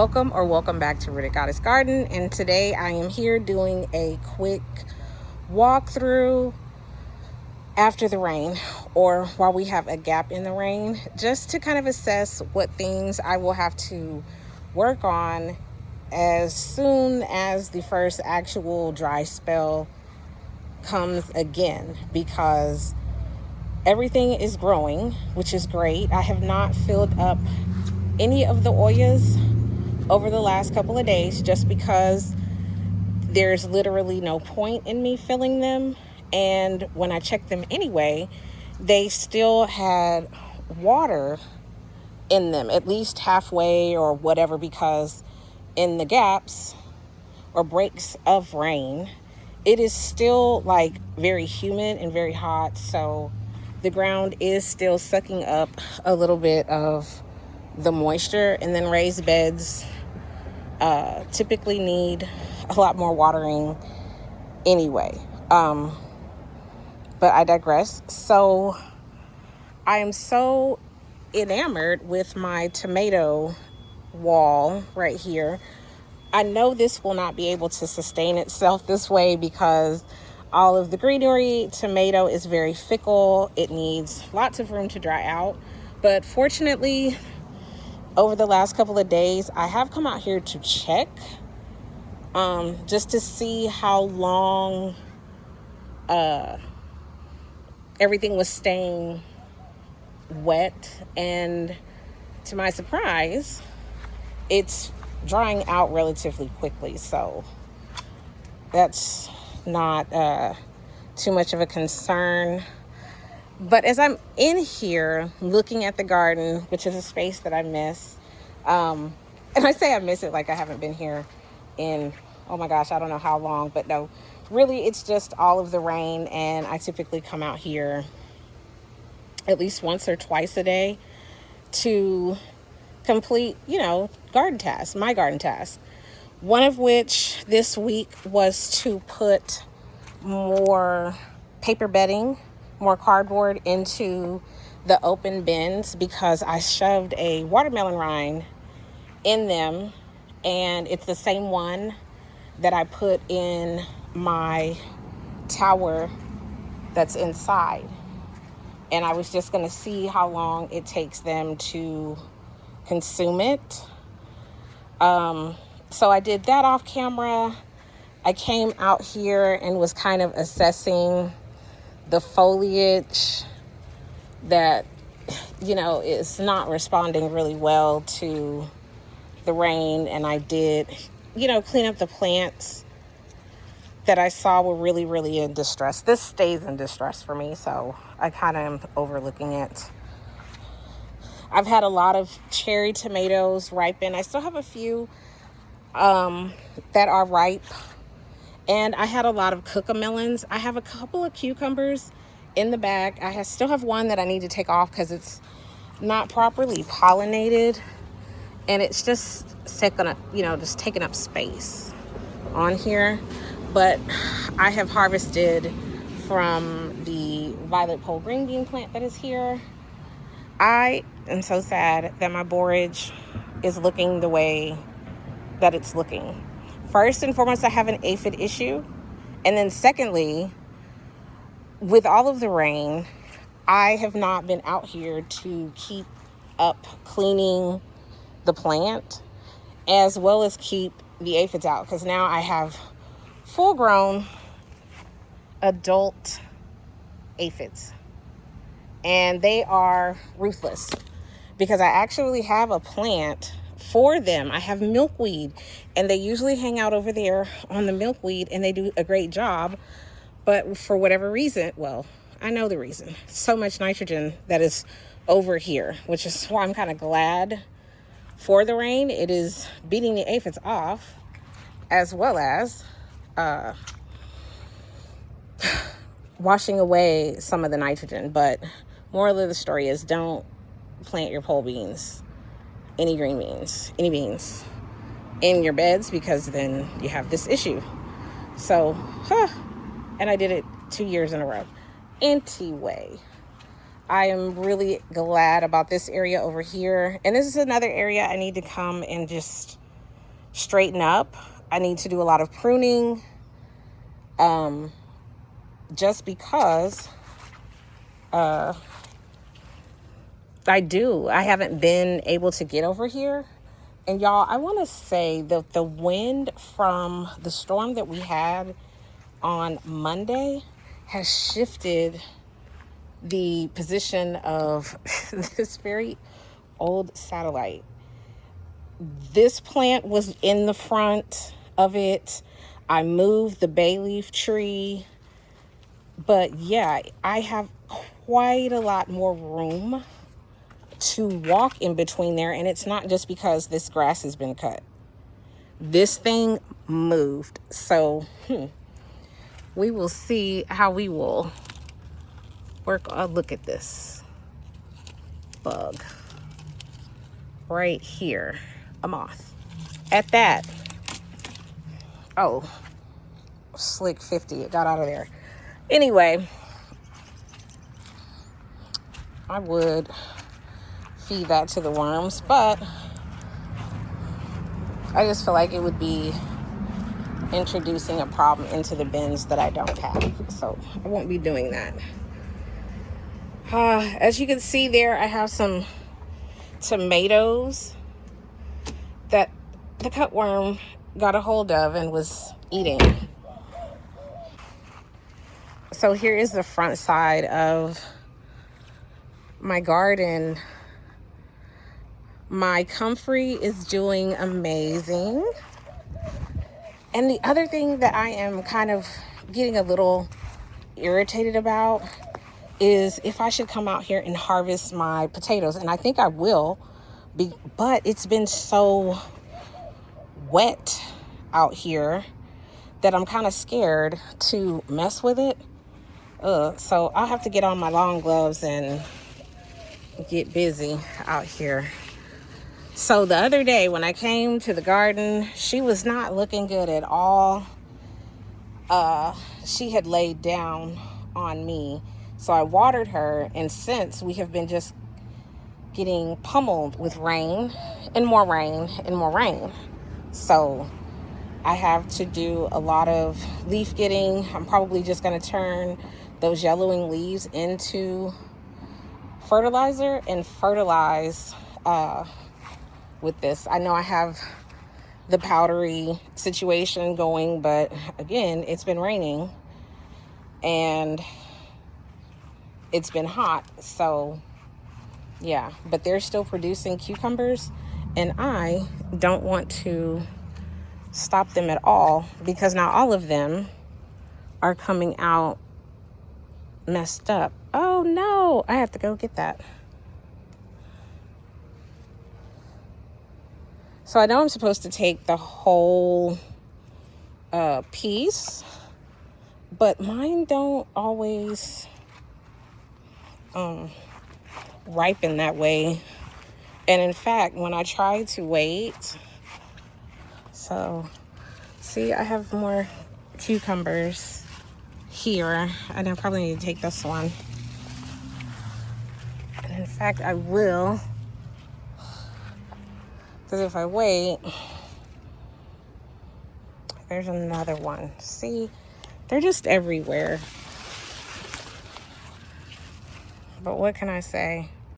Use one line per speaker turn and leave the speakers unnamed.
welcome back to Rooted Goddess Garden. And today I am here doing a quick walkthrough after the rain, or while we have a gap in the rain, just to kind of assess what things I will have to work on as soon as the first actual dry spell comes again, because everything is growing, which is great. I have not filled up any of the Oyas over the last couple of days, just because there's literally no point in me filling them. And when I checked them anyway, they still had water in them, at least halfway or whatever, because in the gaps or breaks of rain, it is still like very humid and very hot. So the ground is still sucking up a little bit of the moisture, and then raised beds typically need a lot more watering anyway. But I digress. So I am so enamored with my tomato wall right here. I know this will not be able to sustain itself this way because all of the greenery. Tomato is very fickle. It needs lots of room to dry out. But fortunately, over the last couple of days, I have come out here to check just to see how long everything was staying wet. And to my surprise, it's drying out relatively quickly. So that's not too much of a concern. But as I'm in here looking at the garden, which is a space that I miss, and I say I miss it like I haven't been here in, oh my gosh, I don't know how long, but no, really it's just all of the rain. And I typically come out here at least once or twice a day to complete, garden tasks, my garden tasks. One of which this week was to put more paper bedding, more cardboard into the open bins, because I shoved a watermelon rind in them, and it's the same one that I put in my tower that's inside. And I was just going to see how long it takes them to consume it. So I did that off camera. I came out here and was kind of assessing the foliage that, is not responding really well to the rain. And I did, clean up the plants that I saw were really, really in distress. This stays in distress for me, so I kind of am overlooking it. I've had a lot of cherry tomatoes ripen. I still have a few that are ripe. And I had a lot of cucamelons. I have a couple of cucumbers in the bag. I still have one that I need to take off because it's not properly pollinated. And it's just taking up space on here. But I have harvested from the violet pole green bean plant that is here. I am so sad that my borage is looking the way that it's looking. First and foremost, I have an aphid issue. And then secondly, with all of the rain, I have not been out here to keep up cleaning the plant, as well as keep the aphids out. Because now I have full-grown adult aphids. And they are ruthless, because I actually have a plant for them. I have milkweed, and they usually hang out over there on the milkweed, and they do a great job. But for whatever reason, well, I know the reason. So much nitrogen that is over here, which is why I'm kind of glad for the rain. It is beating the aphids off, as well as washing away some of the nitrogen. But moral of the story is, don't plant your pole beans, any green beans, any beans in your beds, because then you have this issue. So, and I did it 2 years in a row. Anyway, I am really glad about this area over here. And this is another area I need to come and just straighten up. I need to do a lot of pruning, just because I haven't been able to get over here. And y'all, I want to say that the wind from the storm that we had on Monday has shifted the position of this very old satellite. This plant was in the front of it. I moved the bay leaf tree. But yeah, I have quite a lot more room to walk in between there. And it's not just because this grass has been cut. This thing moved. So we will see how we will work. Oh, look at this bug right here. A moth. At that. Oh, slick 50. It got out of there. Anyway, I would feed that to the worms, but I just feel like it would be introducing a problem into the bins that I don't have. So I won't be doing that. As you can see there, I have some tomatoes that the cutworm got a hold of and was eating. So here is the front side of my garden. My comfrey is doing amazing. And the other thing that I am kind of getting a little irritated about is if I should come out here and harvest my potatoes. And I think I will, but it's been so wet out here that I'm kind of scared to mess with it. So I'll have to get on my long gloves and get busy out here. So the other day when I came to the garden, she was not looking good at all. She had laid down on me. So I watered her, and since we have been just getting pummeled with rain and more rain and more rain. So I have to do a lot of leaf getting. I'm probably just going to turn those yellowing leaves into fertilizer and fertilize with this. I know I have the powdery situation going, but again, it's been raining and it's been hot. So yeah, but they're still producing cucumbers, and I don't want to stop them at all because now all of them are coming out messed up. Oh no, I have to go get that. So I know I'm supposed to take the whole piece, but mine don't always ripen that way. And in fact, when I try to wait, so see, I have more cucumbers here, and I probably need to take this one. And in fact, I will, because if I wait, there's another one. See, they're just everywhere. But what can I say?